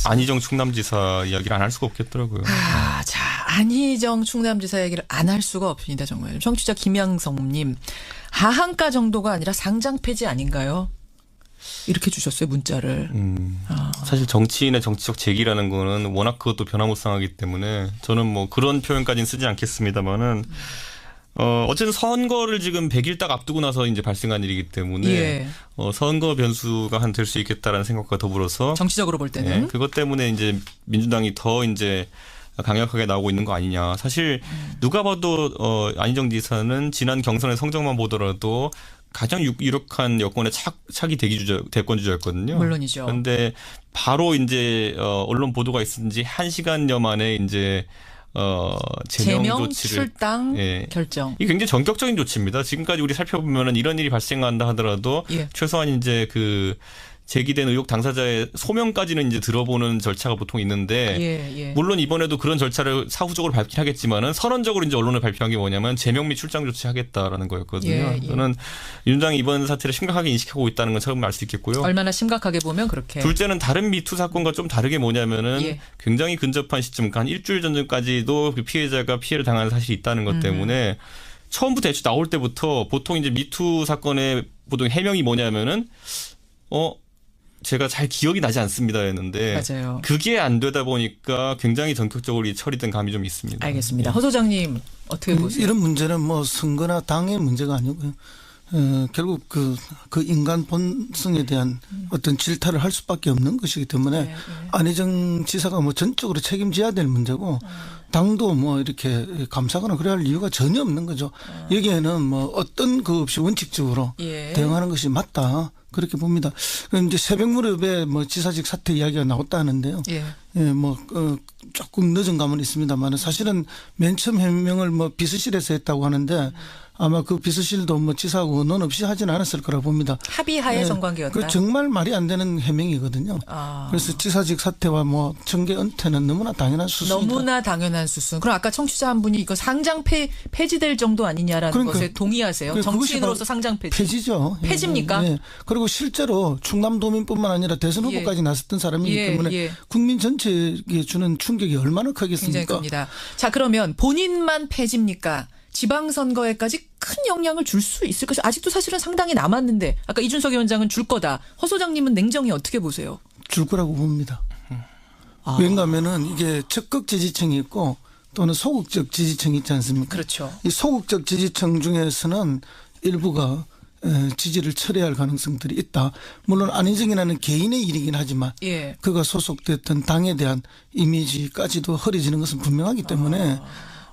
안희정 충남지사 이야기를 안 할 수가 없겠더라고요. 자, 안희정 충남지사 얘기를 안 할 수가 없습니다. 정말. 청취자 김양성님. 하한가 정도가 아니라 상장 폐지 아닌가요? 이렇게 주셨어요. 문자를. 사실 정치인의 정치적 제기라는 거는 워낙 그것도 변화무쌍하기 때문에 저는 뭐 그런 표현까지는 쓰지 않겠습니다만은 어쨌든 선거를 지금 100일 딱 앞두고 나서 이제 발생한 일이기 때문에 예. 선거 변수가 될 수 있겠다라는 생각과 더불어서 정치적으로 볼 때는. 그것 때문에 이제 민주당이 더 이제 강력하게 나오고 있는 거 아니냐. 사실 누가 봐도 안희정 지사는 지난 경선의 성적만 보더라도 가장 유력한 여권의 차기 대권 주자였거든요. 물론이죠. 그런데 바로 이제 언론 보도가 있은 지 1시간여 만에 이제 제명 조치를 출당 결정. 이게 굉장히 전격적인 조치입니다. 지금까지 우리 살펴보면은 이런 일이 발생한다 하더라도 최소한 이제 그 제기된 의혹 당사자의 소명까지는 이제 들어보는 절차가 보통 있는데 물론 이번에도 그런 절차를 사후적으로 밟긴 하겠지만은 선언적으로 이제 언론에 발표한 게 뭐냐면 제명 및 출당 조치하겠다라는 거였거든요. 저는 윤당이 이번 사태를 심각하게 인식하고 있다는 건 처음 알 수 있겠고요. 얼마나 심각하게 보면 그렇게. 둘째는 다른 미투 사건과 좀 다르게 뭐냐면은 굉장히 근접한 시점, 한 일주일 전까지도 그 피해자가 피해를 당한 사실이 있다는 것 때문에 처음부터 애초에 나올 때부터 보통 이제 미투 사건의 보통 해명이 뭐냐면은 제가 잘 기억이 나지 않습니다였는데 맞아요. 그게 안 되다 보니까 굉장히 전격적으로 처리된 감이 좀 있습니다. 알겠습니다. 허 소장님 어떻게 보세요? 이런 문제는 뭐 선거나 당의 문제가 아니고요. 결국 그 인간 본성에 대한 어떤 질타를 할 수밖에 없는 것이기 때문에 안희정 지사가 뭐 전적으로 책임져야 될 문제고 당도 뭐 이렇게 감사하거나 그래야 할 이유가 전혀 없는 거죠. 여기에는 뭐 어떤 그 없이 원칙적으로 대응하는 것이 맞다. 그렇게 봅니다. 그럼 이제 새벽 무렵에 뭐 지사직 사퇴 이야기가 나왔다 하는데요. 뭐 조금 늦은 감은 있습니다만 사실은 맨 처음 해명을 뭐 비서실에서 했다고 하는데 아마 그 비서실도 뭐 지사하고 논 없이 하지는 않았을 거라 봅니다. 합의하에 성관계였다. 그 정말 말이 안 되는 해명이거든요. 그래서 지사직 사퇴와 뭐 정계 은퇴는 너무나 당연한 수순이다. 너무나 당연한 수순. 그럼 아까 청취자 한 분이 이거 상장 폐지될 정도 아니냐라는 것에 동의하세요? 정치인으로서 상장 폐지. 폐지죠. 폐지입니까? 그리고 실제로 충남도민뿐만 아니라 대선 후보까지 나섰던 사람이기 때문에 국민 전체에게 주는 충격이 얼마나 크겠습니까? 굉장히 큽니다. 자, 그러면 본인만 폐지입니까? 지방선거에까지 큰 영향을 줄 수 있을 것이 아직도 사실은 상당히 남았는데 아까 이준석 위원장은 줄 거다. 허 소장님은 냉정히 어떻게 보세요? 줄 거라고 봅니다. 왜냐하면은 이게 적극 지지층이 있고 또는 소극적 지지층이 있지 않습니까? 그렇죠. 이 소극적 지지층 중에서는 일부가 지지를 철회할 가능성들이 있다. 물론 안희정이라는 개인의 일이긴 하지만 그가 소속됐던 당에 대한 이미지까지도 흐려지는 것은 분명하기 때문에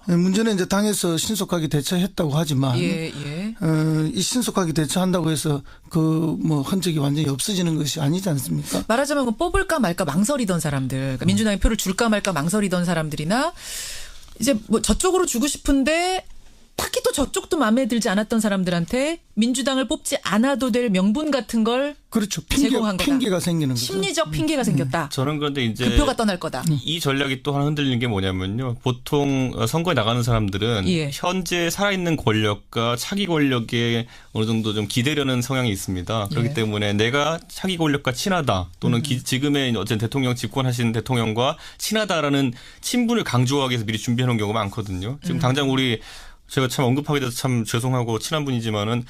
문제는 이제 당에서 신속하게 대처했다고 하지만 이 신속하게 대처한다고 해서 그 뭐 흔적이 완전히 없어지는 것이 아니지 않습니까? 말하자면 뽑을까 말까 망설이던 사람들, 그러니까 민주당에 표를 줄까 말까 망설이던 사람들이나 이제 뭐 저쪽으로 주고 싶은데 딱히 또 저쪽도 마음에 들지 않았던 사람들한테 민주당을 뽑지 않아도 될 명분 같은 걸 그렇죠. 제공한 거다. 핑계가 생기는 거죠. 심리적 핑계가 생겼다. 저는 그런데 이제 그 표가 떠날 거다. 이 전략이 또 하나 흔들리는 게 뭐냐면요. 보통 선거에 나가는 사람들은 현재 살아있는 권력과 차기 권력에 어느 정도 좀 기대려는 성향이 있습니다. 그렇기 때문에 내가 차기 권력과 친하다 또는 지금의 어쨌든 대통령 집권하시는 대통령과 친하다라는 친분을 강조하기 위해서 미리 준비해놓은 경우가 많거든요. 지금 당장 제가 참 언급하게 돼서 참 죄송하고 친한 분이지만은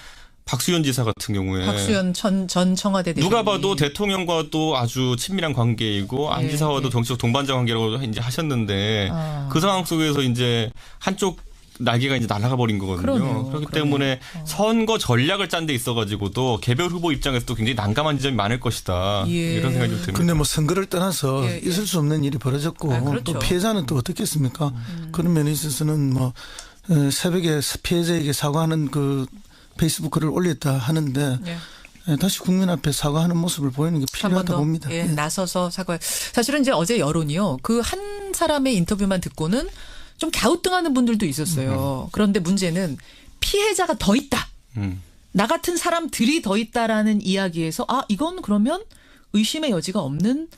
박수현 지사 같은 경우에 박수현 전 청와대 대변인 누가 봐도 대통령과도 아주 친밀한 관계이고 안 지사와도 정치적 동반자 관계라고 이제 하셨는데 그 상황 속에서 이제 한쪽 날개가 이제 날아가 버린 거거든요. 그렇기 때문에 선거 전략을 짠 데 있어가지고도 개별 후보 입장에서도 굉장히 난감한 지점이 많을 것이다. 이런 생각이 좀 듭니다. 그런데 뭐 선거를 떠나서 있을 수 없는 일이 벌어졌고 또 피해자는 또 어떻겠습니까? 그런 면에 있어서는 뭐 새벽에 피해자에게 사과하는 그 페이스북 글을 올렸다 하는데 다시 국민 앞에 사과하는 모습을 보이는 게 필요하다 봅니다. 나서서 사과. 사실은 이제 어제 여론이요. 그 한 사람의 인터뷰만 듣고는 좀 갸우뚱하는 분들도 있었어요. 그런데 문제는 피해자가 더 있다. 나 같은 사람들이 더 있다라는 이야기에서 이건 그러면 의심의 여지가 없는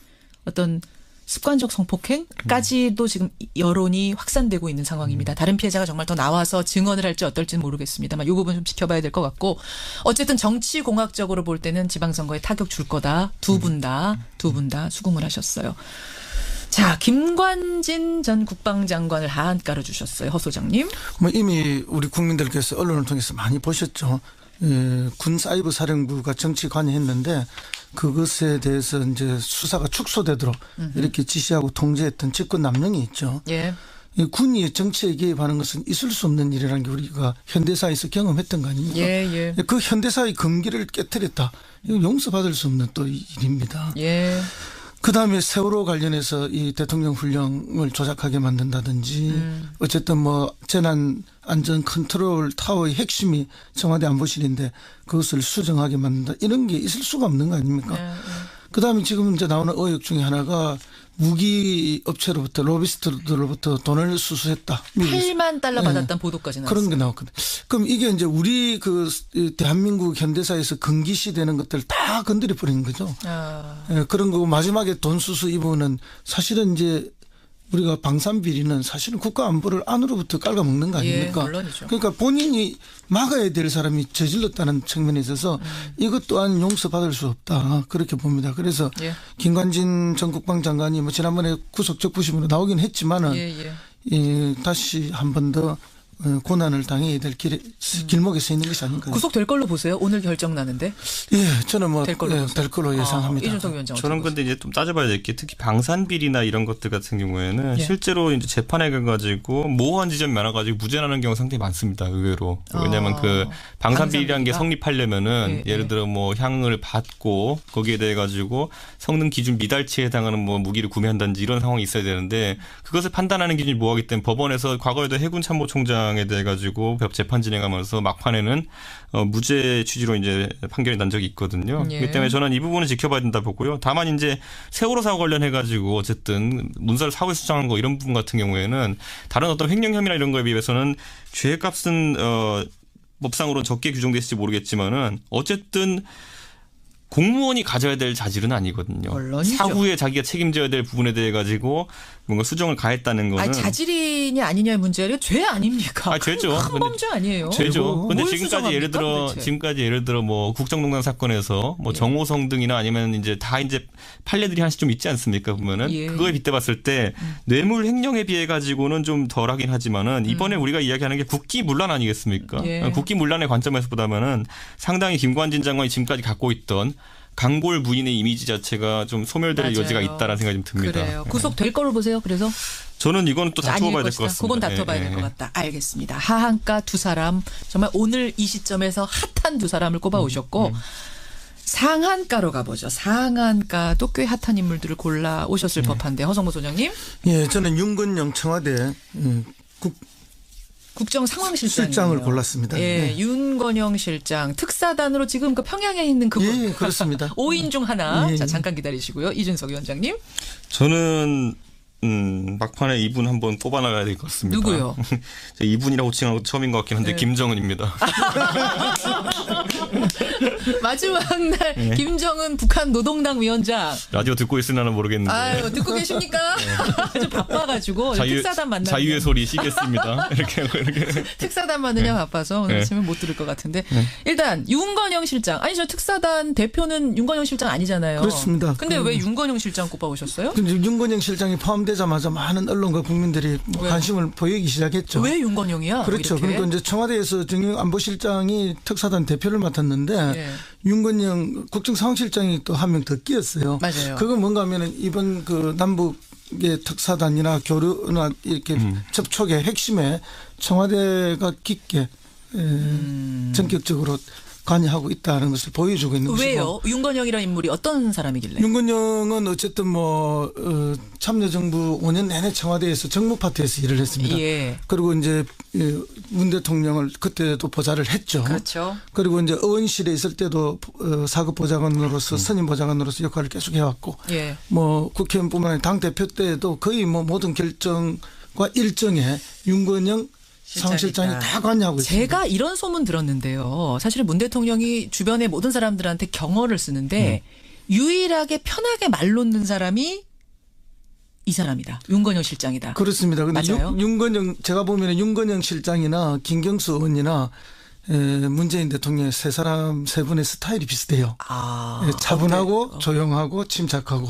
어떤 습관적 성폭행까지도 지금 여론이 확산되고 있는 상황입니다. 다른 피해자가 정말 더 나와서 증언을 할지 어떨지는 모르겠습니다만 이 부분 좀 지켜봐야 될 것 같고 어쨌든 정치공학적으로 볼 때는 지방선거에 타격 줄 거다. 두 분 다 수긍을 하셨어요. 자, 김관진 전 국방장관을 하한가로 주셨어요. 허 소장님. 뭐 이미 우리 국민들께서 언론을 통해서 많이 보셨죠. 군 사이버 사령부가 정치 관여했는데 그것에 대해서 이제 수사가 축소되도록 이렇게 지시하고 통제했던 집권 남용이 있죠. 예. 이 군이 정치에 개입하는 것은 있을 수 없는 일이라는 게 우리가 현대사에서 경험했던 거 아닙니까? 예. 그 현대사의 금기를 깨뜨렸다. 이거 용서받을 수 없는 또 일입니다. 예. 그다음에 세월호 관련해서 이 대통령 훈령을 조작하게 만든다든지 어쨌든 뭐 재난 안전 컨트롤 타워의 핵심이 청와대 안보실인데 그것을 수정하게 만든다. 이런 게 있을 수가 없는 거 아닙니까? 그다음에 지금 이제 나오는 의혹 중에 하나가 무기 업체로부터 로비스트들로부터 돈을 수수했다. $8만 받았다는 보도까지 나왔어요. 그런 게 나왔거든요. 그럼 이게 이제 우리 그 대한민국 현대사에서 금기시되는 것들 다 건드려 버리는 거죠. 예, 그런 거고 마지막에 돈 수수 이 부분은 사실은 이제 우리가 방산비리는 사실은 국가 안보를 안으로부터 깔아먹는 거 아닙니까? 예, 물론이죠. 그러니까 본인이 막아야 될 사람이 저질렀다는 측면에 있어서 이것 또한 용서받을 수 없다. 그렇게 봅니다. 그래서 예. 김관진 전 국방장관이 뭐 지난번에 구속 적부심으로 나오긴 했지만은 다시 한 번 더 고난을 당해야 될 길목에 서 있는 것이 아닌가. 구속될 걸로 보세요. 오늘 결정 나는데. 예, 저는 뭐 될 걸로 예상합니다. 이준석 위원장. 저는 근데 이제 좀 따져봐야 될 게 특히 방산비리나 이런 것들 같은 경우에는 실제로 이제 재판에 가가지고 모호한 지점이 많아가지고 무죄나는 경우 상당히 많습니다. 의외로. 왜냐하면 그 방산비리라는 게 성립하려면은 예를 들어 뭐 향을 받고 거기에 대해 가지고 성능 기준 미달치에 해당하는 뭐 무기를 구매한다든지 이런 상황이 있어야 되는데 그것을 판단하는 기준이 모호하기 때문에 법원에서 과거에도 해군 참모총장에 대해 가지고 재판 진행하면서 막판에는 무죄 취지로 이제 판결이 난 적이 있거든요. 그렇기 때문에 저는 이 부분은 지켜봐야 된다 보고요. 다만 이제 세월호 사고 관련해 가지고 어쨌든 문서를 사후에 수정한 거 이런 부분 같은 경우에는 다른 어떤 횡령 혐의나 이런 거에 비해서는 죄값은 법상으로는 적게 규정됐을지 모르겠지만은 어쨌든 공무원이 가져야 될 자질은 아니거든요. 물론이죠. 사후에 자기가 책임져야 될 부분에 대해 가지고 뭔가 수정을 가했다는 거는 자질이냐 아니냐의 문제가 죄 아닙니까? 죄죠. 큰 범죄 아니에요. 죄죠. 근데 지금까지 지금까지 예를 들어 뭐 국정농단 사건에서 뭐 정호성 등이나 아니면 이제 다 이제 판례들이 하나씩 좀 있지 않습니까? 보면은 그거에 빗대봤을 때 뇌물 횡령에 비해 가지고는 좀 덜하긴 하지만은 이번에 우리가 이야기하는 게 국기문란 아니겠습니까? 국기문란의 관점에서 보다면은 상당히 김관진 장관이 지금까지 갖고 있던 강골 부인의 이미지 자체가 좀 소멸될 여지가 있다라는 생각이 좀 듭니다. 그래요. 구속될 걸로 보세요. 그래서 저는 이건 또 다퉈봐야 될 것 같습니다. 그건 다퉈봐야 될 것 같다. 알겠습니다. 하한가 두 사람 정말 오늘 이 시점에서 핫한 두 사람을 꼽아오셨고 상한가로 가보죠. 상한가도 꽤 핫한 인물들을 골라 오셨을 법한데 허성모 소장님. 예, 저는 윤건영 청와대 국정상황실장을 골랐습니다. 예, 윤건영 실장 특사단으로 지금 그 평양에 있는 그분. 예, 그렇습니다. 5인 중 하나. 자, 잠깐 기다리시고요. 이준석 위원장님. 저는 막판에 이분 한번 뽑아나가야 될 것 같습니다. 누구요? 이분이라고 호칭하고 처음인 것 같긴 한데 김정은입니다. 마지막 날 김정은 북한 노동당 위원장. 라디오 듣고 있으려나 모르겠는데. 아유, 듣고 계십니까? 아주 바빠가지고 특사단 만나. 자유의 소리 시겠습니다. 이렇게 특사단 만느냐 바빠서 오늘 아침에 못 들을 것 같은데 일단 윤건영 실장. 아니 저 특사단 대표는 윤건영 실장 아니잖아요. 그렇습니다. 근데 왜 윤건영 실장 꼽아오셨어요? 윤건영 실장이 포함되자마자 많은 언론과 국민들이 관심을 보이기 시작했죠. 왜 윤건영이야? 그렇죠. 그러니까 이제 청와대에서 정영 안보실장이 특사단 대표를 맡았는데 윤건영 국정상황실장이 또 한 명 더 끼었어요. 맞아요. 그건 뭔가 하면은 이번 그 남북의 특사단이나 교류나 이렇게 접촉의 핵심에 청와대가 깊게 전격적으로 관여하고 있다는 것을 보여주고 있는 것이고. 왜요? 윤건영이라는 인물이 어떤 사람이길래? 윤건영은 어쨌든 뭐 참여정부 5년 내내 청와대에서 정무파트에서 일을 했습니다. 그리고 이제 문 대통령을 그때도 보좌를 했죠. 그렇죠. 그리고 이제 의원실에 있을 때도 사급 보좌관으로서 선임 보좌관으로서 역할을 계속 해왔고, 뭐 국회의원뿐만 아니라 당 대표 때도 거의 뭐 모든 결정과 일정에 윤건영 상실장이 다 관여하고 있습니다. 제가 이런 소문 들었는데요. 사실은 문 대통령이 주변의 모든 사람들한테 경어를 쓰는데 유일하게 편하게 말 놓는 사람이 이 사람이다. 윤건영 실장이다. 그렇습니다. 근데 맞아요? 윤건영 제가 보면 윤건영 실장이나 김경수 의원이나 문재인 대통령의 세 분의 스타일이 비슷해요. 차분하고 조용하고 침착하고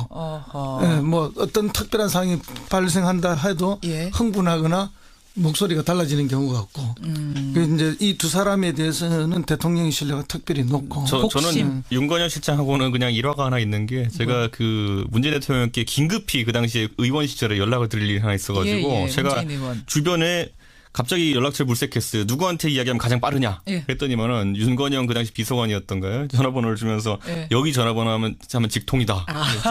뭐 어떤 특별한 상황이 발생한다 해도 흥분하거나 목소리가 달라지는 경우가 없고 이제 이 두 사람에 대해서는 대통령의 신뢰가 특별히 높고 저는 윤건영 실장하고는 그냥 일화가 하나 있는 게 제가 그 문재인 대통령께 긴급히 그 당시에 의원 시절에 연락을 드릴 일이 하나 있어가지고 제가 주변에 갑자기 연락처를 물색했어요. 누구한테 이야기하면 가장 빠르냐? 그랬더니만은 윤건영 그 당시 비서관이었던가요? 전화번호를 주면서 여기 전화번호 하면 직통이다.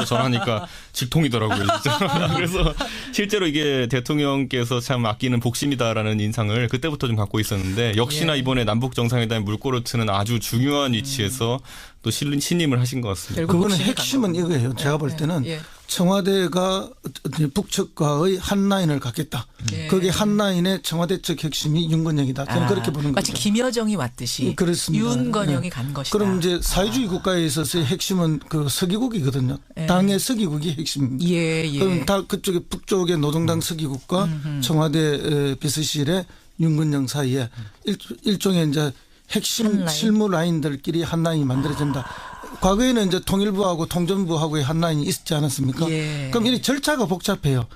전화하니까 직통이더라고요. 진짜. 그래서 실제로 이게 대통령께서 참 아끼는 복심이다라는 인상을 그때부터 좀 갖고 있었는데 역시나 이번에 남북 정상회담 물꼬를 트는 아주 중요한 위치에서 또 신임을 하신 것 같습니다. 그거는 핵심은 이거예요. 제가 볼 때는 청와대가 북측과의 한 라인을 갖겠다. 거기에 한 라인의 청와대 측 핵심이 윤건영이다. 저는 그렇게 보는 마치 거죠. 김여정이 왔듯이 그렇습니다. 윤건영이 간 것이다. 그럼 이제 사회주의 국가에 있어서의 핵심은 그 서기국이거든요. 당의 서기국이 핵심입니다. 그럼 다 그쪽에 북쪽의 노동당 서기국과 청와대 비서실의 윤건영 사이에 일종의 이제 핵심 실무 라인들끼리 한 라인이 만들어진다. 과거에는 이제 통일부하고 통전부하고의 한 라인이 있지 않았습니까? 그럼 이 절차가 복잡해요.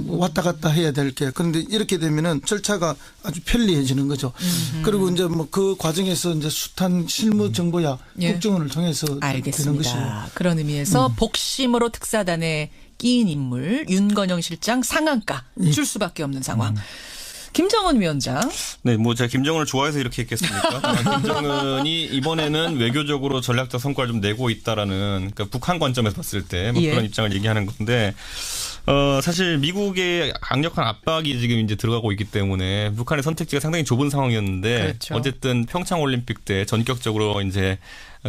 왔다 갔다 해야 될 게. 그런데 이렇게 되면은 절차가 아주 편리해지는 거죠. 그리고 이제 뭐 그 과정에서 이제 숱한 실무 정보야 국정원을 통해서 되는 것이에요. 그런 의미에서 복심으로 특사단에 끼인 인물 윤건영 실장 상한가 줄 수밖에 없는 상황. 김정은 위원장. 네, 뭐 제가 김정은을 좋아해서 이렇게 했겠습니까? 김정은이 이번에는 외교적으로 전략적 성과를 좀 내고 있다라는 그러니까 북한 관점에서 봤을 때 뭐 그런 입장을 얘기하는 건데 사실 미국의 강력한 압박이 지금 이제 들어가고 있기 때문에 북한의 선택지가 상당히 좁은 상황이었는데 어쨌든 평창 올림픽 때 전격적으로 이제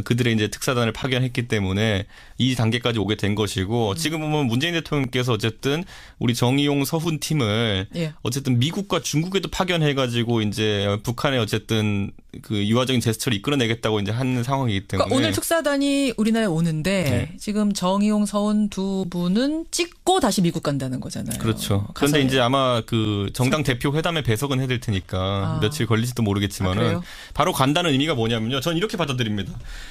그들의 이제 특사단을 파견했기 때문에 이 단계까지 오게 된 것이고 지금 보면 문재인 대통령께서 어쨌든 우리 정의용 서훈 팀을 어쨌든 미국과 중국에도 파견해가지고 이제 북한의 어쨌든 그 유화적인 제스처를 이끌어내겠다고 이제 하는 상황이기 때문에 그러니까 오늘 특사단이 우리나라에 오는데 지금 정의용 서훈 두 분은 찍고 다시 미국 간다는 거잖아요. 그렇죠. 그런데 이제 아마 그 정당 대표 회담에 배석은 해야 될 테니까 며칠 걸릴지도 모르겠지만은 바로 간다는 의미가 뭐냐면요. 전 이렇게 받아들입니다.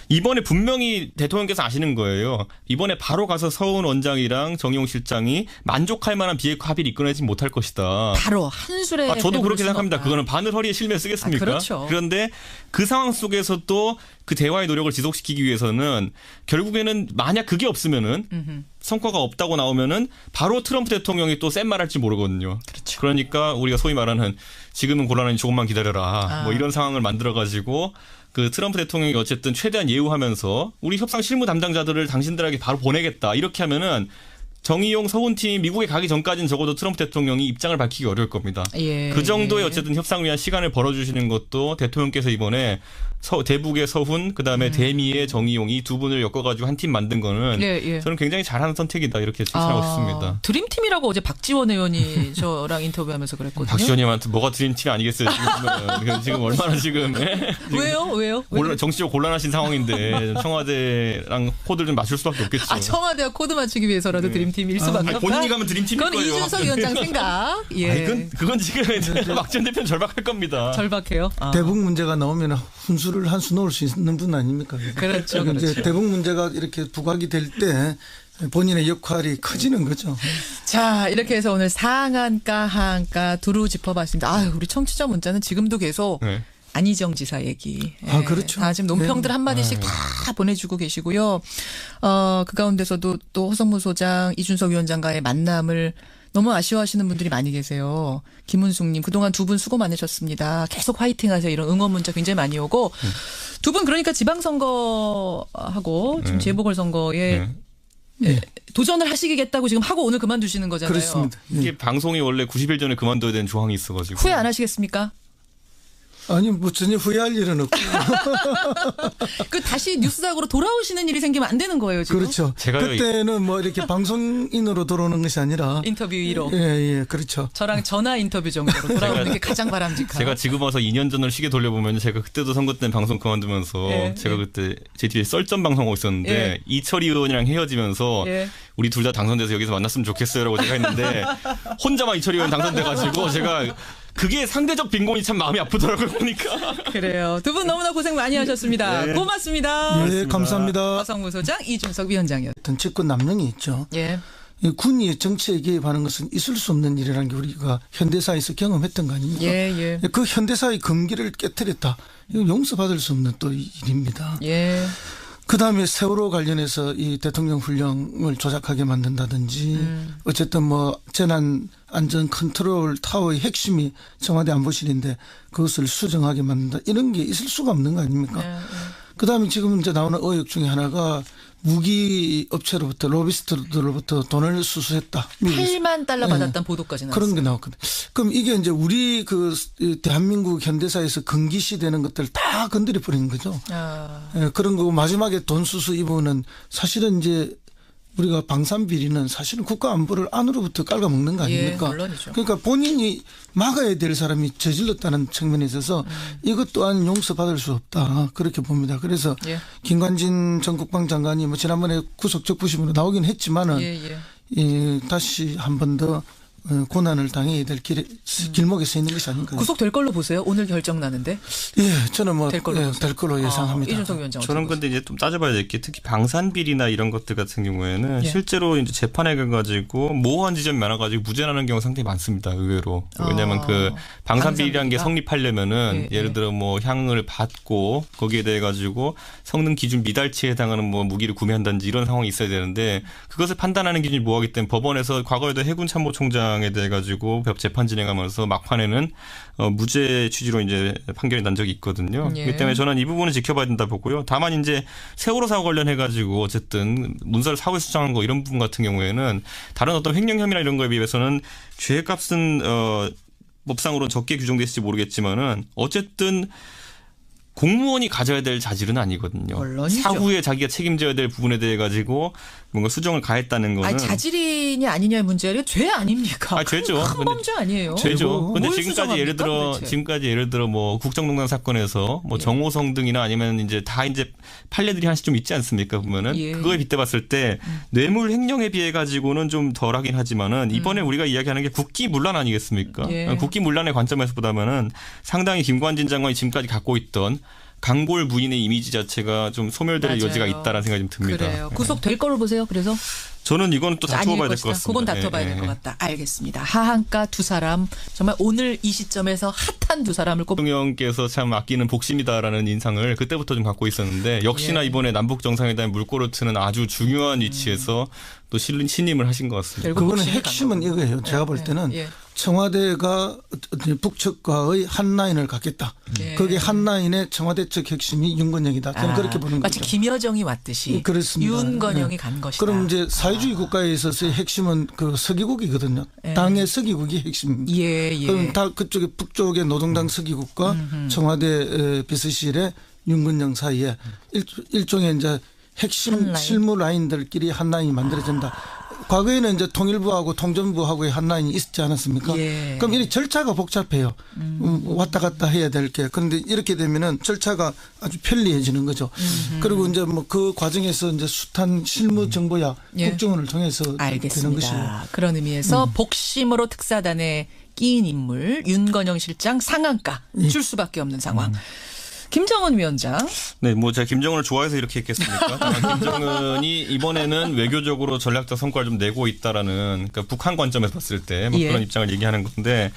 이번에 분명히 대통령께서 아시는 거예요. 이번에 바로 가서 서훈 원장이랑 정의용 실장이 만족할 만한 비핵화 합의를 이끌어내지 못할 것이다. 바로 한술에. 저도 그렇게 생각합니다. 그거는 바늘 허리에 실면 쓰겠습니까? 그렇죠. 그런데 그 상황 속에서 또 그 대화의 노력을 지속시키기 위해서는 결국에는 만약 그게 없으면은 성과가 없다고 나오면은 바로 트럼프 대통령이 또 센 말 할지 모르거든요. 그러니까 우리가 소위 말하는 지금은 곤란하니 조금만 기다려라. 뭐 이런 상황을 만들어 가지고 그 트럼프 대통령이 어쨌든 최대한 예우하면서 우리 협상 실무 담당자들을 당신들에게 바로 보내겠다. 이렇게 하면은 정의용 서훈팀이 미국에 가기 전까지는 적어도 트럼프 대통령이 입장을 밝히기 어려울 겁니다. 그 정도의 어쨌든 협상을 위한 시간을 벌어주시는 것도 대통령께서 이번에 대북의 서훈 그다음에 대미의 정의용 이 두 분을 엮어가지고 한 팀 만든 거는 저는 굉장히 잘하는 선택이다 이렇게 칭찬하고 싶습니다. 드림팀이라고 어제 박지원 의원이 저랑 인터뷰하면서 그랬거든요. 박지원 의원한테 뭐가 드림팀이 아니겠어요. 지금 얼마나 지금. 왜요? 정치적으로 곤란하신 상황인데 청와대랑 코드를 좀 맞출 수밖에 없겠죠. 청와대와 코드 맞추기 위해서라도 드림팀일 수밖에 없다. 본인이 가면 드림팀일 거예요. 그건 이준석 위원장 생각. 그건 지금 박지원 대표는 절박할 겁니다. 절박해요. 대북 문제가 나오면 훈수를 한 수 놓을 수 있는 분 아닙니까? 그렇죠. 이제 대북 문제가 이렇게 부각이 될 때 본인의 역할이 커지는 거죠. 자, 이렇게 해서 오늘 상한가, 하한가 두루 짚어봤습니다. 우리 청취자 문자는 지금도 계속 안희정 지사 얘기. 그렇죠. 다 지금 논평들 한마디씩 다 보내주고 계시고요. 그 가운데서도 또 허성무 소장, 이준석 위원장과의 만남을 너무 아쉬워하시는 분들이 많이 계세요. 김은숙님 그동안 두 분 수고 많으셨습니다. 계속 화이팅하세요. 이런 응원 문자 굉장히 많이 오고 두 분 그러니까 지방선거하고 지금 재보궐선거에 도전을 하시겠다고 지금 하고 오늘 그만두시는 거잖아요. 그렇습니다. 이게 방송이 원래 90일 전에 그만둬야 되는 조항이 있어가지고. 후회 안 하시겠습니까? 아니 뭐 전혀 후회할 일은 없고. 그 다시 뉴스닥으로 돌아오시는 일이 생기면 안 되는 거예요, 지금. 그렇죠. 그때는 뭐 이렇게 방송인으로 돌아오는 것이 아니라 인터뷰 1호. 예, 그렇죠. 저랑 전화 인터뷰 정도로 돌아오는 게 가장 바람직한. 제가 지금 와서 2년 전을 시계 돌려보면 제가 그때도 선거 때 방송 그만두면서 제가 그때 제 뒤에 썰전 방송하고 있었는데 이철희 의원이랑 헤어지면서 우리 둘 다 당선돼서 여기서 만났으면 좋겠어요라고 제가 했는데 혼자만 이철희 의원 당선돼가지고 제가 그게 상대적 빈곤이 참 마음이 아프더라고요, 보니까. 그래요. 두 분 너무나 고생 많이 하셨습니다. 네. 고맙습니다. 네, 감사합니다. 화성무소장 이준석 위원장이었습니다. 어떤 집권 남용이 있죠. 예. 이 군이 정치에 개입하는 것은 있을 수 없는 일이라는 게 우리가 현대사에서 경험했던 거 아닙니까? 예. 그 현대사의 금기를 깨뜨렸다. 이거 용서받을 수 없는 또 일입니다. 예. 그다음에 세월호 관련해서 이 대통령 훈령을 조작하게 만든다든지 어쨌든 뭐 재난 안전 컨트롤 타워의 핵심이 청와대 안보실인데 그것을 수정하게 만든다. 이런 게 있을 수가 없는 거 아닙니까? 그다음에 지금 이제 나오는 의혹 중에 하나가 무기 업체로부터 로비스트들로부터 돈을 수수했다. 8만 달러 받았던 보도까지 나왔어요. 그런 게 나왔거든요. 그럼 이게 이제 우리 그 대한민국 현대사에서 금기시되는 것들 다 건드려 버리는 거죠. 예, 그런 거고 마지막에 돈 수수 이 부분은 사실은 이제 우리가 방산비리는 사실은 국가 안보를 안으로부터 깔아먹는 거 아닙니까? 예, 물론이죠. 그러니까 본인이 막아야 될 사람이 저질렀다는 측면에 있어서 이것 또한 용서받을 수 없다. 그렇게 봅니다. 그래서 김관진 전 국방장관이 뭐 지난번에 구속 적부심으로 나오긴 했지만은 다시 한 번 더 고난을 당해야 될 길목에 서 있는 것이 아닌가. 구속될 걸로 보세요? 오늘 결정 나는데. 예, 저는 뭐 될 걸로 예상합니다. 이준석 위원장. 저는 근데 이제 좀 따져봐야 될 게 특히 방산비리나 이런 것들 같은 경우에는 실제로 이제 재판에 가가지고 모호한 지점이 많아가지고 무죄나는 경우 상당히 많습니다. 의외로. 왜냐하면 그 방산비리라는 게 성립하려면은 예를 들어 뭐 향을 받고 거기에 대해 가지고 성능 기준 미달치에 해당하는 뭐 무기를 구매한다든지 이런 상황이 있어야 되는데 그것을 판단하는 기준이 모호하기 때문에 법원에서 과거에도 해군 참모총장 에 대해 가지고 재판 진행하면서 막판에는 무죄 취지로 이제 판결이 난 적이 있거든요. 그렇기 때문에 저는 이 부분은 지켜봐야 된다 보고요. 다만 이제 세월호 사고 관련해 가지고 어쨌든 문서를 사후에 수정한 거 이런 부분 같은 경우에는 다른 어떤 횡령 혐의나 이런 거에 비해서는 죄값은 법상으로 적게 규정돼 있을지 모르겠지만은 어쨌든 공무원이 가져야 될 자질은 아니거든요. 물론이죠. 사후에 자기가 책임져야 될 부분에 대해 가지고 뭔가 수정을 가했다는 거는. 아니, 자질이냐 아니냐의 문제가 죄 아닙니까? 죄죠. 큰 범죄 아니에요. 죄죠. 근데 지금까지 예를 들어 뭐 국정농단 사건에서 뭐 정호성 등이나 아니면 이제 다 이제 판례들이 하나씩 좀 있지 않습니까? 보면은 그거에 빗대봤을 때 뇌물 횡령에 비해 가지고는 좀 덜하긴 하지만은 이번에 우리가 이야기하는 게 국기문란 아니겠습니까? 국기문란의 관점에서 보다면은 상당히 김관진 장관이 지금까지 갖고 있던 강골 부인의 이미지 자체가 좀 소멸될 여지가 있다라는 생각이 좀 듭니다. 그래요. 구속될 걸로 보세요. 그래서 저는 이건 또 다투어봐야 될 것 같습니다. 그건 다투어봐야 될 것 같다. 알겠습니다. 하한가 두 사람 정말 오늘 이 시점에서 핫한 두 사람을 꼽. 대통령께서 참 아끼는 복심이다라는 인상을 그때부터 좀 갖고 있었는데 역시나 이번에 남북 정상회담 물꼬를 트는 아주 중요한 위치에서 또 신임을 하신 것 같습니다. 그거는 핵심은 이거예요. 제가 볼 때는 청와대가 북측과의 한 라인을 갖겠다. 거기에 한 라인의 청와대 측 핵심이 윤건영이다. 저는 그렇게 보는 마치 거죠. 김여정이 왔듯이 그렇습니다. 윤건영이 간 것이다. 그럼 이제 사회주의 국가에 있어서의 핵심은 그 서기국이거든요. 당의 서기국이 핵심입니다. 그럼 다 그쪽에 북쪽의 노동당 서기국과 청와대 비서실의 윤건영 사이에 일종의 이제 핵심 실무 라인들끼리 한 라인이 만들어진다. 과거에는 이제 통일부하고 통전부하고의 한 라인이 있지 않았습니까? 그럼 이 절차가 복잡해요. 왔다 갔다 해야 될 게. 그런데 이렇게 되면은 절차가 아주 편리해지는 거죠. 그리고 이제 뭐 그 과정에서 이제 숱한 실무 정보야 국정원을 통해서 되는 것이에요. 그런 의미에서 복심으로 특사단에 끼인 인물 윤건영 실장 상한가 줄 수밖에 없는 상황. 김정은 위원장. 네, 뭐 제가 김정은을 좋아해서 이렇게 했겠습니까? 김정은이 이번에는 외교적으로 전략적 성과를 좀 내고 있다라는 그러니까 북한 관점에서 봤을 때 뭐 그런 입장을 얘기하는 건데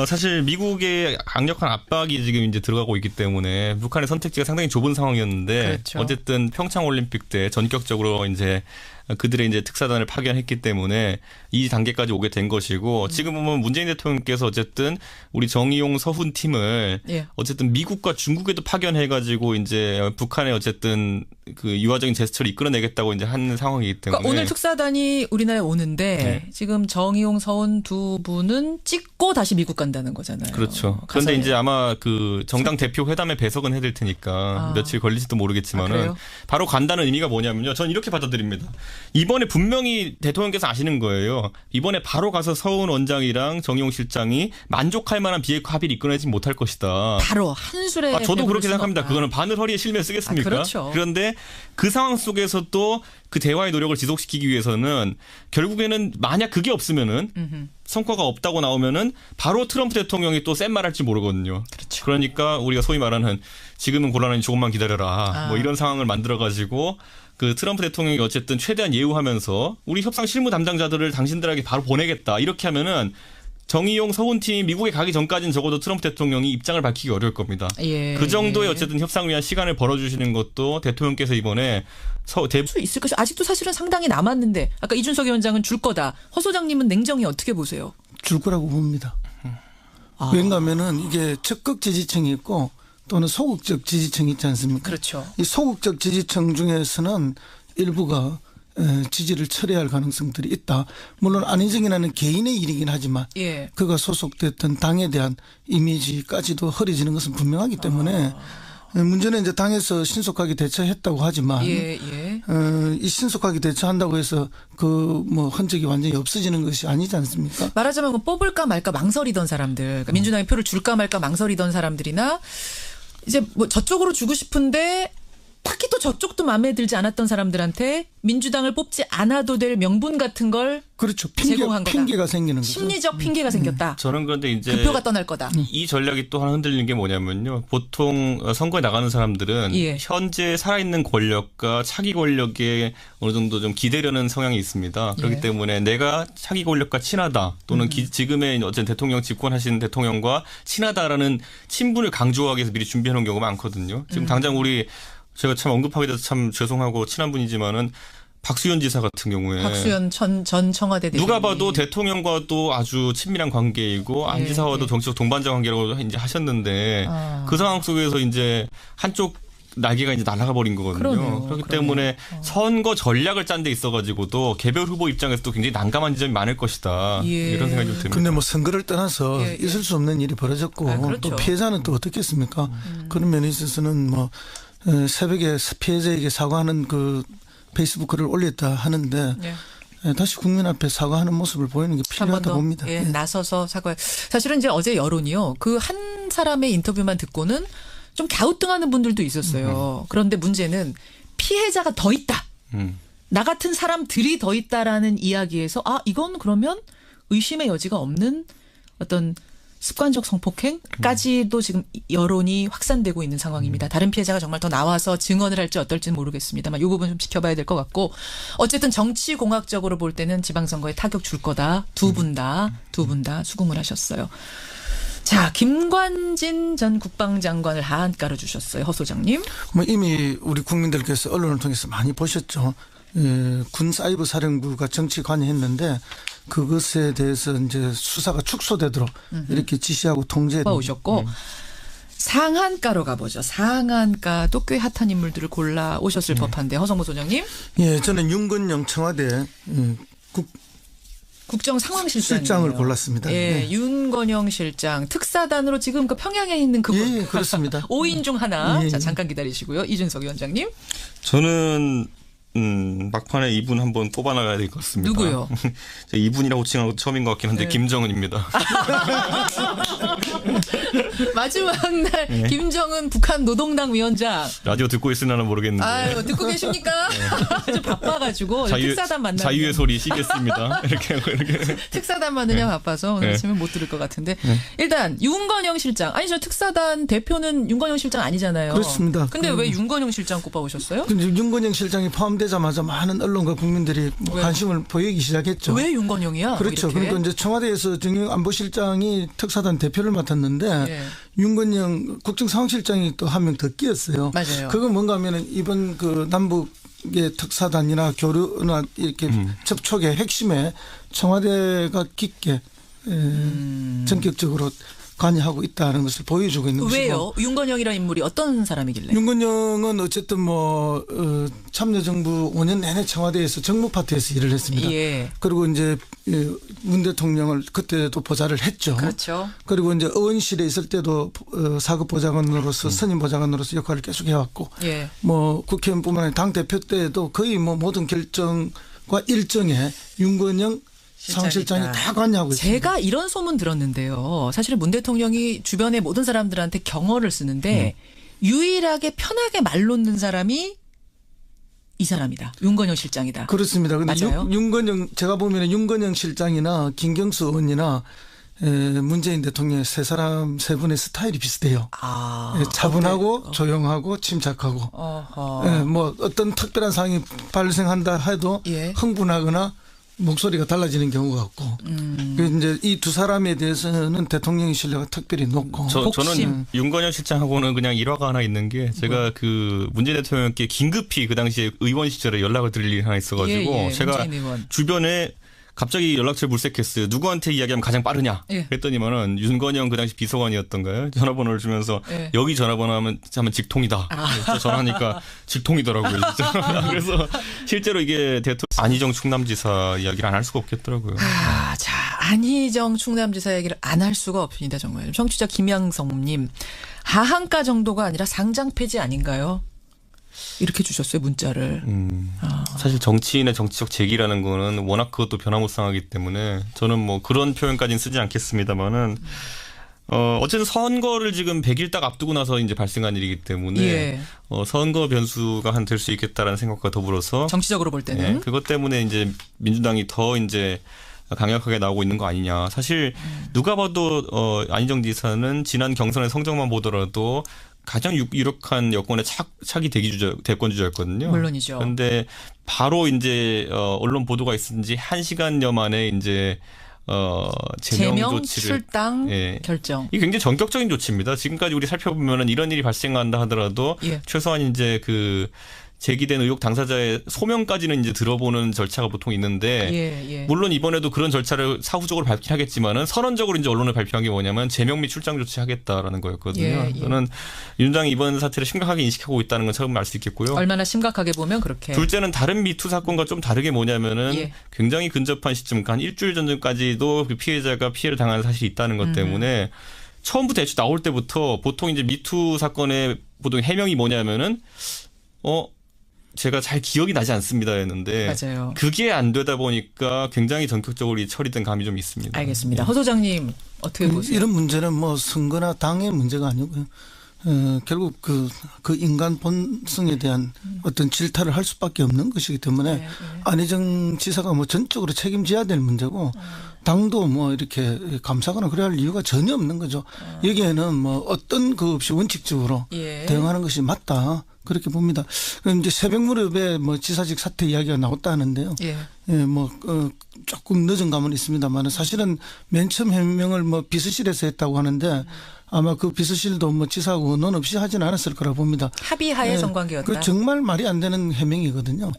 사실 미국의 강력한 압박이 지금 이제 들어가고 있기 때문에 북한의 선택지가 상당히 좁은 상황이었는데 어쨌든 평창 올림픽 때 전격적으로 이제 그들의 이제 특사단을 파견했기 때문에 이 단계까지 오게 된 것이고 지금 보면 문재인 대통령께서 어쨌든 우리 정의용 서훈 팀을 예. 어쨌든 미국과 중국에도 파견해가지고 이제 북한의 어쨌든 그 유화적인 제스처를 이끌어내겠다고 이제 하는 상황이기 때문에 그러니까 오늘 특사단이 우리나라에 오는데 네. 지금 정의용 서훈 두 분은 찍고 다시 미국 간다는 거잖아요. 그렇죠. 그런데 이제 아마 그 정당 대표 회담에 배석은 해야 될 테니까 며칠 걸릴지도 모르겠지만은 바로 간다는 의미가 뭐냐면요. 전 이렇게 받아들입니다. 이번에 분명히 대통령께서 아시는 거예요. 이번에 바로 가서 서훈 원장이랑 정의용 실장이 만족할 만한 비핵화 합의를 이끌어내지 못할 것이다. 바로 한술에 저도 그렇게 생각합니다. 그거는 바늘 허리에 실면 쓰겠습니까? 그렇죠. 그런데 그 상황 속에서 또 그 대화의 노력을 지속시키기 위해서는 결국에는 만약 그게 없으면은 성과가 없다고 나오면은 바로 트럼프 대통령이 또 센 말 할지 모르거든요. 그렇죠. 그러니까 우리가 소위 말하는 지금은 곤란하니 조금만 기다려라. 뭐 이런 상황을 만들어 가지고 그 트럼프 대통령이 어쨌든 최대한 예우하면서 우리 협상 실무 담당자들을 당신들에게 바로 보내겠다. 이렇게 하면은 정의용 서훈팀이 미국에 가기 전까지는 적어도 트럼프 대통령이 입장을 밝히기 어려울 겁니다. 예, 그 정도의 어쨌든 협상을 위한 시간을 벌어주시는 것도 대통령께서 이번에 수 있을 것이 아직도 사실은 상당히 남았는데 아까 이준석 위원장은 줄 거다. 허 소장님은 냉정히 어떻게 보세요? 줄 거라고 봅니다. 왜냐하면은 이게 적극 지지층이 있고 또는 소극적 지지층이 있지 않습니까? 그렇죠. 이 소극적 지지층 중에서는 일부가 지지를 철회할 가능성들이 있다. 물론 안희정이라는 개인의 일이긴 하지만 예. 그가 소속됐던 당에 대한 이미지까지도 흐려지는 것은 분명하기 때문에 문제는 이제 당에서 신속하게 대처했다고 하지만 이 신속하게 대처한다고 해서 그 뭐 흔적이 완전히 없어지는 것이 아니지 않습니까? 말하자면 뽑을까 말까 망설이던 사람들, 그러니까 민주당에 표를 줄까 말까 망설이던 사람들이나 이제 뭐 저쪽으로 주고 싶은데 딱히 또 저쪽도 마음에 들지 않았던 사람들한테 민주당을 뽑지 않아도 될 명분 같은 걸 그렇죠. 제공한 거다. 핑계가 생기는 거죠. 심리적 핑계가 생겼다. 저는 그런데 이제 그 표가 떠날 거다. 이 전략이 또 하나 흔들리는 게 뭐냐면요. 보통 선거에 나가는 사람들은 현재 살아있는 권력과 차기 권력에 어느 정도 좀 기대려는 성향이 있습니다. 그렇기 때문에 내가 차기 권력과 친하다 또는 지금의 어쨌든 대통령 집권하시는 대통령과 친하다라는 친분을 강조하기 위해서 미리 준비해 놓은 경우가 많거든요. 지금 당장 우리 제가 참 언급하게 돼서 참 죄송하고 친한 분이지만은 박수현 지사 같은 경우에 박수현 전 청와대 대변인 누가 봐도 대통령과도 아주 친밀한 관계이고 안 지사와도 정치적 동반자 관계라고 이제 하셨는데 그 상황 속에서 이제 한쪽 날개가 이제 날아가 버린 거거든요. 그렇기 때문에 선거 전략을 짠 데 있어가지고도 개별 후보 입장에서도 굉장히 난감한 지점이 많을 것이다. 이런 생각이 좀 듭니다. 근데 뭐 선거를 떠나서 있을 수 없는 일이 벌어졌고 그렇죠. 또 피해자는 또 어떻겠습니까? 그런 면에 있어서는 뭐 새벽에 피해자에게 사과하는 그 페이스북 글을 올렸다 하는데 다시 국민 앞에 사과하는 모습을 보이는 게 필요하다 봅니다. 나서서 사과. 사실은 이제 어제 여론이요. 그 한 사람의 인터뷰만 듣고는 좀 갸우뚱하는 분들도 있었어요. 그런데 문제는 피해자가 더 있다. 나 같은 사람들이 더 있다라는 이야기에서 이건 그러면 의심의 여지가 없는 어떤 습관적 성폭행까지도 지금 여론이 확산되고 있는 상황입니다. 다른 피해자가 정말 더 나와서 증언을 할지 어떨지는 모르겠습니다만 이 부분 좀 지켜봐야 될 것 같고 어쨌든 정치공학적으로 볼 때는 지방선거에 타격 줄 거다. 두 분 다 수긍을 하셨어요. 자, 김관진 전 국방장관을 하한가로 주셨어요. 허 소장님. 뭐 이미 우리 국민들께서 언론을 통해서 많이 보셨죠. 군 사이버 사령부가 정치 관여했는데 그것에 대해서 이제 수사가 축소되도록 이렇게 지시하고 통제해 오셨고 상한가로 가보죠. 상한가도 꽤 핫한 인물들을 골라 오셨을 법한데 허성모 소장님. 예, 저는 윤건영 청와대 국정상황실장을 골랐습니다. 예, 윤건영 실장 특사단으로 지금 그 평양에 있는 그분. 예, 그렇습니다. 5인 중 하나. 자, 잠깐 기다리시고요. 이준석 위원장님. 저는 막판에 이분 한번 뽑아나가야 될 것 같습니다. 누구요? 이분이라고 칭하는 것도 처음인 것 같긴 한데 김정은입니다. 마지막 날 김정은 북한 노동당 위원장. 라디오 듣고 있으려나 모르겠는데. 아유, 듣고 계십니까? 아주 바빠가지고 특사단 만나. 자유의 소리 시겠습니다. 이렇게. 특사단 만나냐 바빠서 오늘 아침에 못 들을 것 같은데. 일단 윤건영 실장. 아니 저 특사단 대표는 윤건영 실장 아니잖아요. 그렇습니다. 근데 왜 윤건영 실장 꼽아오셨어요? 근데 윤건영 실장이 포함되자마자 많은 언론과 국민들이 관심을 보이기 시작했죠. 왜 윤건영이야? 그렇죠. 그러니까 이제 청와대에서 정영 안보실장이 특사단 대표를 맡았는데 윤건영 국정상황실장이 또 한 명 더 끼었어요. 맞아요. 그건 뭔가 하면은 이번 그 남북 지역의 특사단이나 교류나 이렇게 접촉의 핵심에 청와대가 깊게 전격적으로 관여하고 있다는 것을 보여주고 있는 것이고. 왜요? 윤건영이라는 인물이 어떤 사람이길래? 윤건영은 어쨌든 뭐 참여정부 5년 내내 청와대에서 정무 파트에서 일을 했습니다. 예. 그리고 이제 문 대통령을 그때도 보좌를 했죠. 그렇죠. 그리고 이제 의원실에 있을 때도 사급 보좌관으로서 선임 보좌관으로서 역할을 계속 해왔고, 예. 뭐 국회의원뿐만 아니라 당 대표 때에도 거의 뭐 모든 결정과 일정에 윤건영 사무실장이 다 관여하고 있습니다. 제가 이런 소문 들었는데요. 사실은 문 대통령이 주변의 모든 사람들한테 경어를 쓰는데 유일하게 편하게 말 놓는 사람이 이 사람이다. 윤건영 실장이다. 그렇습니다. 근데 맞아요? 윤건영 제가 보면 윤건영 실장이나 김경수 의원이나 문재인 대통령의 세 분의 스타일이 비슷해요. 차분하고 조용하고 침착하고 뭐 어떤 특별한 상황이 발생한다 해도 예. 흥분하거나 목소리가 달라지는 경우가 없고 이제 이 두 사람에 대해서는 대통령의 신뢰가 특별히 높고 저는 윤건영 실장하고는 그냥 일화가 하나 있는 게 제가 그 문재인 대통령께 긴급히 그 당시에 의원 시절에 연락을 드릴 일이 하나 있어가지고 예, 제가 주변에 갑자기 연락처를 물색했어요. 누구한테 이야기하면 가장 빠르냐? 예. 그랬더니만은 윤건영 그 당시 비서관이었던가요? 전화번호를 주면서 예. 여기 전화번호 하면 직통이다. 그래서 전화하니까 직통이더라고요. 진짜. 그래서 실제로 이게 대통령 안희정 충남지사 이야기를 안 할 수가 없겠더라고요. 자, 안희정 충남지사 얘기를 안 할 수가 없습니다. 정말. 청취자 김양성님. 하한가 정도가 아니라 상장 폐지 아닌가요? 이렇게 주셨어요. 문자를. 사실 정치인의 정치적 제기라는 거는 워낙 그것도 변화무쌍하기 때문에 저는 뭐 그런 표현까지는 쓰지 않겠습니다만은 어쨌든 선거를 지금 100일 딱 앞두고 나서 이제 발생한 일이기 때문에 예. 선거 변수가 한 될 수 있겠다라는 생각과 더불어서 정치적으로 볼 때는 그것 때문에 이제 민주당이 더 이제 강력하게 나오고 있는 거 아니냐. 사실 누가 봐도 안희정 지사는 지난 경선의 성적만 보더라도 가장 유력한 여권의 차기 대권 주자였거든요. 물론이죠. 그런데 바로 이제 언론 보도가 있은 지 1시간여 만에 이제 제명 조치를 출당 결정. 이게 굉장히 전격적인 조치입니다. 지금까지 우리 살펴보면은 이런 일이 발생한다 하더라도 최소한 이제 그 제기된 의혹 당사자의 소명까지는 이제 들어보는 절차가 보통 있는데 물론 이번에도 그런 절차를 사후적으로 밟긴 하겠지만은 선언적으로 이제 언론에 발표한 게 뭐냐면 제명 및 출당 조치하겠다라는 거였거든요. 저는 윤당이 이번 사태를 심각하게 인식하고 있다는 건 처음 알 수 있겠고요. 얼마나 심각하게 보면 그렇게. 둘째는 다른 미투 사건과 좀 다르게 뭐냐면은 굉장히 근접한 시점, 한 일주일 전까지도 그 피해자가 피해를 당한 사실이 있다는 것 때문에 처음부터 애초 나올 때부터 보통 이제 미투 사건의 보통 해명이 뭐냐면은 제가 잘 기억이 나지 않습니다였는데 맞아요. 그게 안 되다 보니까 굉장히 전격적으로 처리된 감이 좀 있습니다. 알겠습니다. 허 소장님 어떻게 보세요? 이런 문제는 뭐 선거나 당의 문제가 아니고요. 결국 그 인간 본성에 대한 어떤 질타를 할 수밖에 없는 것이기 때문에 안희정 지사가 뭐 전적으로 책임져야 될 문제고 당도 뭐 이렇게 감사하거나 그래야 할 이유가 전혀 없는 거죠. 여기에는 뭐 어떤 그 없이 원칙적으로 대응하는 것이 맞다. 그렇게 봅니다. 그럼 이제 새벽 무렵에 뭐 지사직 사퇴 이야기가 나왔다 하는데요. 뭐 조금 늦은 감은 있습니다만 사실은 맨 처음 해명을 뭐 비서실에서 했다고 하는데 아마 그 비서실도 뭐 지사하고 의논 없이 하진 않았을 거라 봅니다. 합의하에 성관계였다. 그 정말 말이 안 되는 해명이거든요.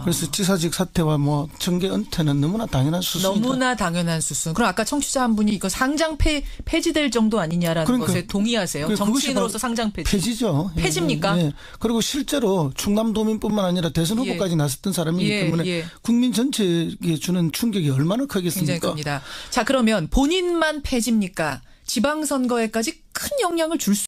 그래서 지사직 사퇴와 뭐 정계 은퇴는 너무나 당연한 수순이다. 너무나 당연한 수순. 그럼 아까 청취자 한 분이 이거 상장 폐지될 정도 아니냐라는 것에 동의하세요? 정치인으로서 상장 폐지. 폐지죠. 폐지입니까? 그리고 실제로 충남도민뿐만 아니라 대선 후보까지 나섰던 사람이기 때문에 국민 전체에 주는 충격이 얼마나 크겠습니까? 굉장히 큽니다. 자, 그러면 본인만 폐지입니까? 지방선거에까지 큰 영향을 줄 수